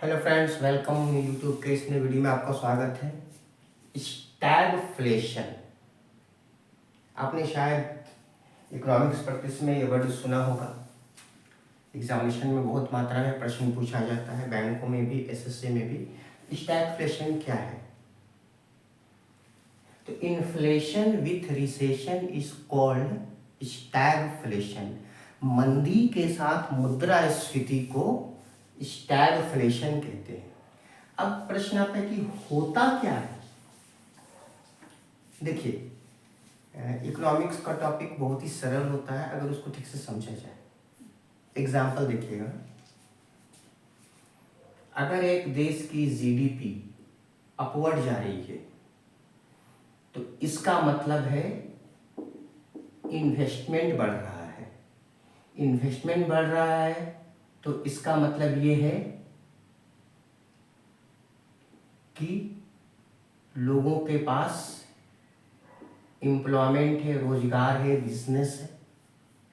Hello friends, welcome YouTube के इस नए वीडियो में आपका स्वागत है। स्टैगफ्लेशन, आपने शायद इकोनॉमिक्स पढ़ते समय ये वर्ड सुना होगा। एग्जामिनेशन में बहुत मात्रा में प्रश्न पूछा जाता है, बैंकों में भी, एसएससी में भी। स्टैगफ्लेशन क्या है? तो inflation with recession is called stagflation. मंदी के साथ मुद्रास्फीति को स्टैगफ्लेशन कहते हैं। अब प्रश्न आता है कि होता क्या है। देखिए, इकोनॉमिक्स का टॉपिक बहुत ही सरल होता है अगर उसको ठीक से समझा जाए। एग्जाम्पल देखिएगा, अगर एक देश की जीडीपी अपवर्ड जा रही है तो इसका मतलब है इन्वेस्टमेंट बढ़ रहा है। इन्वेस्टमेंट बढ़ रहा है तो इसका मतलब ये है कि लोगों के पास एम्प्लॉयमेंट है, रोजगार है, बिजनेस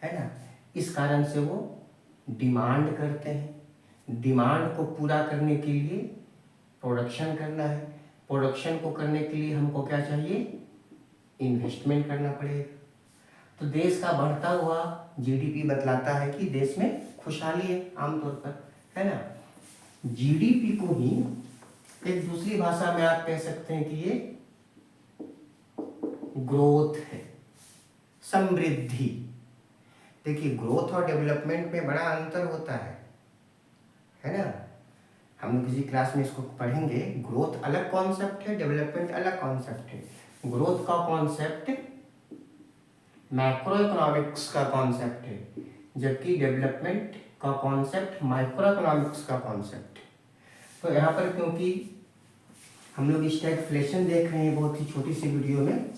है ना। इस कारण से वो डिमांड करते हैं। डिमांड को पूरा करने के लिए प्रोडक्शन करना है। प्रोडक्शन को करने के लिए हमको क्या चाहिए? इन्वेस्टमेंट करना पड़ेगा। तो देश का बढ़ता हुआ जीडीपी बतलाता है कि देश में खुशहाली है आमतौर पर, है ना। जीडीपी को ही एक दूसरी भाषा में आप कह सकते हैं कि ये ग्रोथ है, समृद्धि। देखिए, ग्रोथ और डेवलपमेंट में बड़ा अंतर होता है ना। हम लोग किसी क्लास में इसको पढ़ेंगे। ग्रोथ अलग कॉन्सेप्ट है, डेवलपमेंट अलग कॉन्सेप्ट है। ग्रोथ का कॉन्सेप्ट मैक्रो इकोनॉमिक्स का कॉन्सेप्ट है, जबकि डेवलपमेंट का कॉन्सेप्ट माइक्रो इकोनॉमिक्स का कॉन्सेप्ट है। तो यहाँ पर क्योंकि हम लोग स्टैगफ्लेशन देख रहे हैं बहुत ही छोटी सी वीडियो में,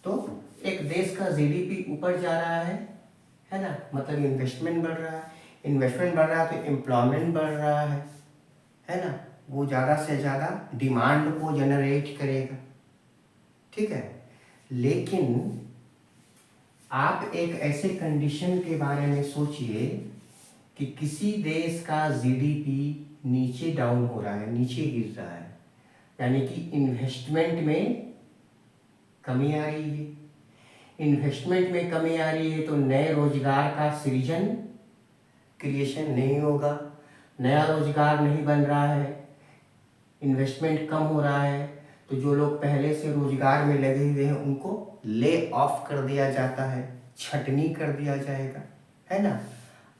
तो एक देश का जीडीपी ऊपर जा रहा है ना, मतलब इन्वेस्टमेंट बढ़ रहा है। इन्वेस्टमेंट बढ़ रहा है तो एम्प्लॉयमेंट बढ़ रहा है ना। वो ज़्यादा से ज़्यादा डिमांड को जनरेट करेगा, ठीक है। लेकिन आप एक ऐसे कंडीशन के बारे में सोचिए कि किसी देश का जीडीपी नीचे डाउन हो रहा है, नीचे गिर रहा है, यानी कि इन्वेस्टमेंट में कमी आ रही है। इन्वेस्टमेंट में कमी आ रही है तो नए रोजगार का सृजन, क्रिएशन नहीं होगा। नया रोजगार नहीं बन रहा है, इन्वेस्टमेंट कम हो रहा है, तो जो लोग पहले से रोजगार में लगे हुए हैं उनको ले ऑफ कर दिया जाता है, छटनी कर दिया जाएगा, है ना।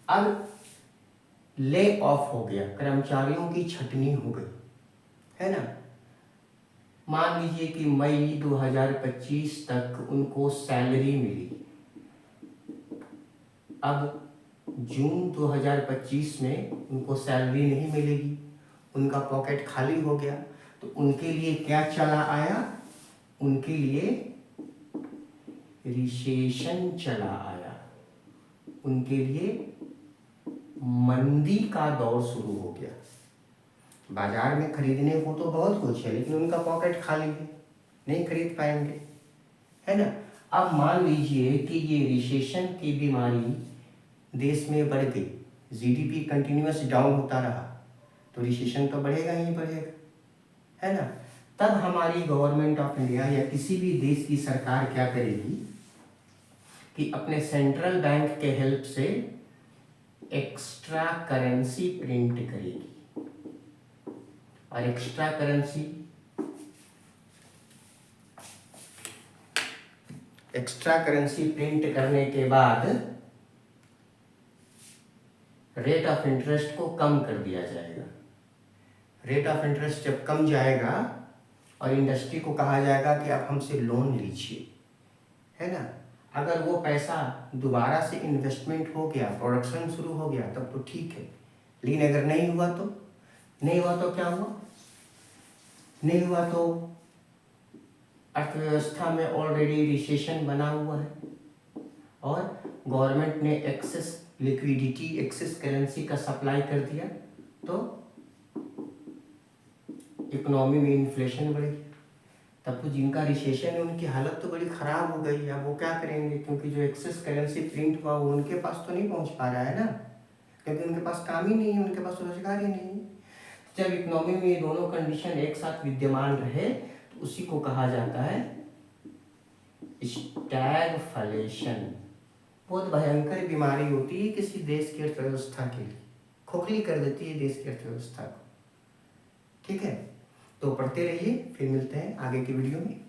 अब ले ऑफ हो गया, कर्मचारियों की छटनी हो गई, है ना। मान लीजिए कि मई 2025 तक उनको सैलरी मिली। अब जून 2025 में उनको सैलरी नहीं मिलेगी, उनका पॉकेट खाली हो गया। तो उनके लिए क्या चला आया? उनके लिए रिसेशन चला आया, उनके लिए मंदी का दौर शुरू हो गया। बाजार में खरीदने को तो बहुत कुछ है, लेकिन उनका पॉकेट खाली है, नहीं खरीद पाएंगे, है ना। अब मान लीजिए कि ये रिसेशन की बीमारी देश में बढ़ गई, जीडीपी कंटिन्यूअस डाउन होता रहा, तो रिसेशन तो बढ़ेगा ही बढ़ेगा, है ना। तब हमारी गवर्नमेंट ऑफ इंडिया या किसी भी देश की सरकार क्या करेगी कि अपने सेंट्रल बैंक के हेल्प से एक्स्ट्रा करेंसी प्रिंट करेगी। और एक्स्ट्रा करेंसी प्रिंट करने के बाद रेट ऑफ इंटरेस्ट को कम कर दिया जाएगा। रेट ऑफ इंटरेस्ट जब कम जाएगा और इंडस्ट्री को कहा जाएगा कि आप हमसे लोन लीजिए, है ना। अगर वो पैसा दोबारा से इन्वेस्टमेंट हो गया, प्रोडक्शन शुरू हो गया, तब तो ठीक है। लेकिन अगर नहीं हुआ तो क्या हुआ? नहीं हुआ तो अर्थव्यवस्था में ऑलरेडी रिसेशन बना हुआ है और गवर्नमेंट ने एक्सेस लिक्विडिटी, एक्सेस करेंसी का सप्लाई कर दिया, तो इकोनॉमी में इन्फ्लेशन बढ़ गया। तब तो जिनका रिसेशन है उनकी हालत तो बड़ी ख़राब हो गई। अब वो क्या करेंगे, क्योंकि जो एक्सेस करेंसी प्रिंट हुआ वो उनके पास तो नहीं पहुंच पा रहा है ना, क्योंकि उनके पास काम ही नहीं है, उनके पास रोजगार ही नहीं है। जब इकोनॉमी में ये दोनों कंडीशन एक साथ विद्यमान रहे तो उसी को कहा जाता है स्टैगफ्लेशन। बहुत भयंकर बीमारी होती है किसी देश की अर्थव्यवस्था के लिए, खोखली कर देती है देश की अर्थव्यवस्था को। ठीक है, तो पढ़ते रहिए, फिर मिलते हैं आगे की वीडियो में।